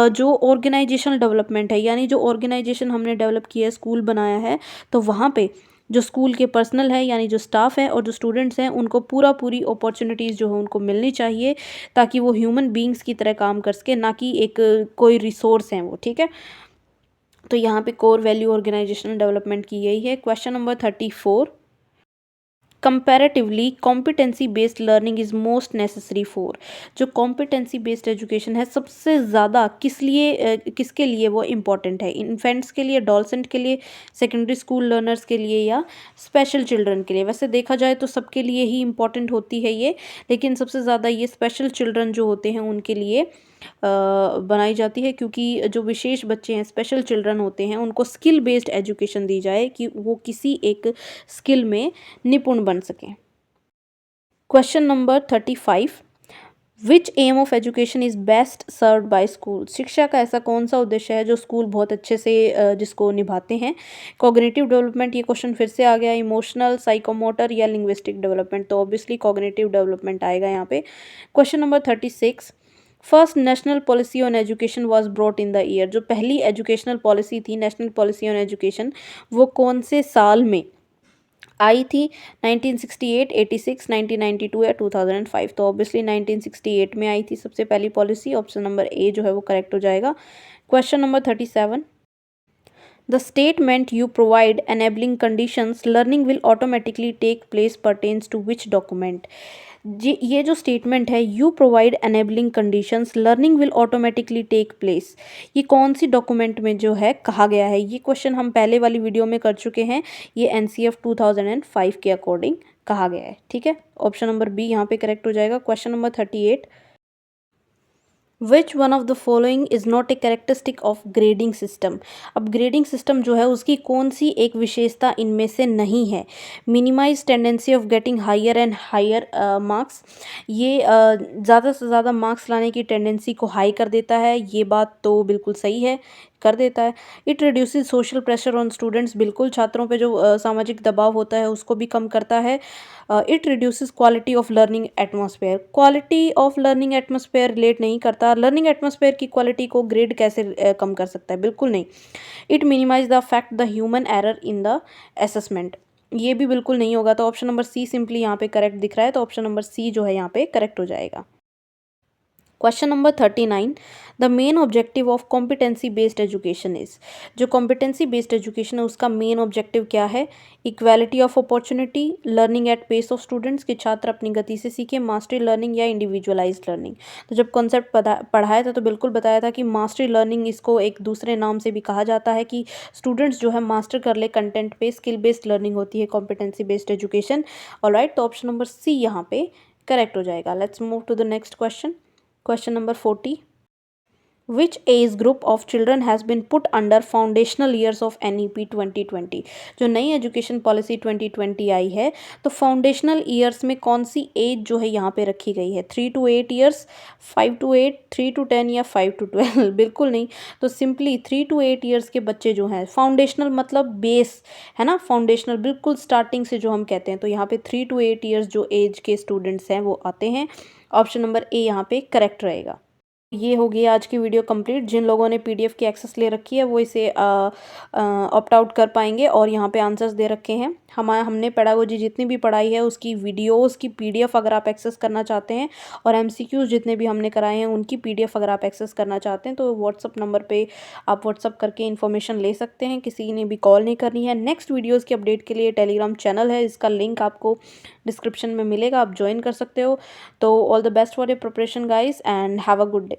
Speaker 1: जो ऑर्गेनाइजेशनल डेवलपमेंट है यानी जो ऑर्गेनाइजेशन हमने डेवलप किया है, स्कूल बनाया है, तो वहाँ पे जो स्कूल के पर्सनल है यानी जो स्टाफ है और जो स्टूडेंट्स हैं उनको पूरी अपॉर्चुनिटीज़ जो है उनको मिलनी चाहिए ताकि वो ह्यूमन बींग्स की तरह काम कर सके, ना कि एक कोई रिसोर्स हैं वो, ठीक है। तो यहाँ पे कोर वैल्यू ऑर्गेनाइजेशनल डेवलपमेंट की यही है। Question number 34, comparatively competency based learning is most necessary for, जो कॉम्पिटेंसी बेस्ड एजुकेशन है सबसे ज़्यादा किसके लिए वो इम्पॉर्टेंट है। इन्फेंट्स के लिए, डॉलसेंट के लिए, सेकेंडरी स्कूल लर्नर्स के लिए या स्पेशल चिल्ड्रन के लिए। वैसे देखा जाए तो सबके लिए ही इम्पॉर्टेंट होती है ये, लेकिन सबसे ज़्यादा ये स्पेशल चिल्ड्रन जो होते हैं उनके लिए बनाई जाती है, क्योंकि जो विशेष बच्चे हैं, स्पेशल चिल्ड्रन होते हैं, उनको स्किल बेस्ड एजुकेशन दी जाए कि वो किसी एक स्किल में निपुण बन सकें। Question number 35, which aim of education is best served by school, शिक्षा का ऐसा कौन सा उद्देश्य है जो स्कूल बहुत अच्छे से जिसको निभाते हैं। कॉग्निटिव डेवलपमेंट, ये क्वेश्चन फिर से आ गया। इमोशनल, साइकोमोटर या लिंग्विस्टिक डेवलपमेंट, तो ऑब्वियसली कॉग्निटिव डेवलपमेंट आएगा यहाँ पे। Question number 36, first national policy on education was brought in the year, जो पहली एजुकेशनल पॉलिसी थी, नेशनल पॉलिसी ऑन एजुकेशन, वो कौन से साल में आई थी 1968, 86, 1992 या 2005। तो ऑब्वियसली 1968 में आई थी सबसे पहली पॉलिसी। ऑप्शन नंबर ए जो है वो करेक्ट हो जाएगा। Question number 37, the statement you provide enabling conditions learning will automatically take place pertains to which document? ये जो स्टेटमेंट है, you provide enabling conditions learning will automatically take place, ये कौन सी डॉक्यूमेंट में जो है कहा गया है? ये क्वेश्चन हम पहले वाली वीडियो में कर चुके हैं। ये एनसीएफ 2005 के अकॉर्डिंग कहा गया है। ठीक है, ऑप्शन नंबर बी यहाँ पे करेक्ट हो जाएगा। Question number 38, which one of the following is not a characteristic of grading system? अब ग्रेडिंग सिस्टम जो है उसकी कौन सी एक विशेषता इनमें से नहीं है? Minimize tendency of getting higher and higher marks, ये ज़्यादा से ज़्यादा मार्क्स लाने की टेंडेंसी को हाई कर देता है, ये बात तो बिल्कुल सही है, कर देता है। It reduces social pressure on students, बिल्कुल छात्रों पे जो सामाजिक दबाव होता है उसको भी कम करता है। It reduces quality of learning atmosphere, quality of learning atmosphere relate नहीं करता। लर्निंग एटमॉस्फेयर की क्वालिटी को ग्रेड कैसे कम कर सकता है? बिल्कुल नहीं। It minimise the fact the human error in the assessment, ये भी बिल्कुल नहीं होगा। तो ऑप्शन नंबर सी सिंपली यहाँ पे करेक्ट दिख रहा है, तो ऑप्शन नंबर सी जो है यहाँ पे करेक्ट हो जाएगा। Question number 39, the main objective of competency based education is, जो कॉम्पिटेंसी बेस्ड एजुकेशन है उसका मेन ऑब्जेक्टिव क्या है? Equality of opportunity, learning at pace of students, के छात्र अपनी गति से सीखें, मास्टरी लर्निंग या इंडिविजुअलाइज्ड लर्निंग। तो जब कॉन्सेप्ट पढ़ाया था तो बिल्कुल बताया था कि मास्टरी लर्निंग, इसको एक दूसरे नाम से भी कहा जाता है कि स्टूडेंट्स जो है मास्टर कर ले कंटेंट पे, स्किल बेस्ड लर्निंग होती है कॉम्पिटेंसी बेस्ड एजुकेशन। ऑलराइट, तो ऑप्शन नंबर सी यहाँ पे करेक्ट हो जाएगा। Let's move to the next question. Question number 40, which age group of children has been put under foundational years of NEP 2020? जो नई एजुकेशन पॉलिसी 2020 आई है तो फाउंडेशनल ईयर्स में कौन सी एज जो है यहाँ पे रखी गई है? 3 to 8 ईयर्स, 5 to 8, 3 to 10 या 5 to 12? बिल्कुल नहीं। तो सिंपली 3 to 8 ईयर्स के बच्चे जो हैं, फाउंडेशनल मतलब बेस है ना, फाउंडेशनल बिल्कुल स्टार्टिंग से जो हम कहते हैं, तो यहाँ पे 3 to 8 ईयर्स जो एज के स्टूडेंट्स हैं वो आते हैं। ऑप्शन नंबर ए यहाँ पे करेक्ट रहेगा। ये हो गई आज की वीडियो कंप्लीट। जिन लोगों ने पीडीएफ की एक्सेस ले रखी है वो इसे ऑप्ट आउट कर पाएंगे और यहाँ पे आंसर्स दे रखे हैं। हमने पेडागोजी जितनी भी पढ़ाई है उसकी वीडियोस की पीडीएफ अगर आप एक्सेस करना चाहते हैं और एमसीक्यूज जितने भी हमने कराए हैं उनकी पीडीएफ अगर आप एक्सेस करना चाहते हैं तो व्हाट्सअप नंबर पे आप व्हाट्सअप करके इन्फॉर्मेशन ले सकते हैं, किसी ने भी कॉल नहीं करनी है। नेक्स्ट वीडियोज़ की अपडेट के लिए टेलीग्राम चैनल है, इसका लिंक आपको डिस्क्रिप्शन में मिलेगा, आप ज्वाइन कर सकते हो। तो all the best for your preparation guys and have a good day.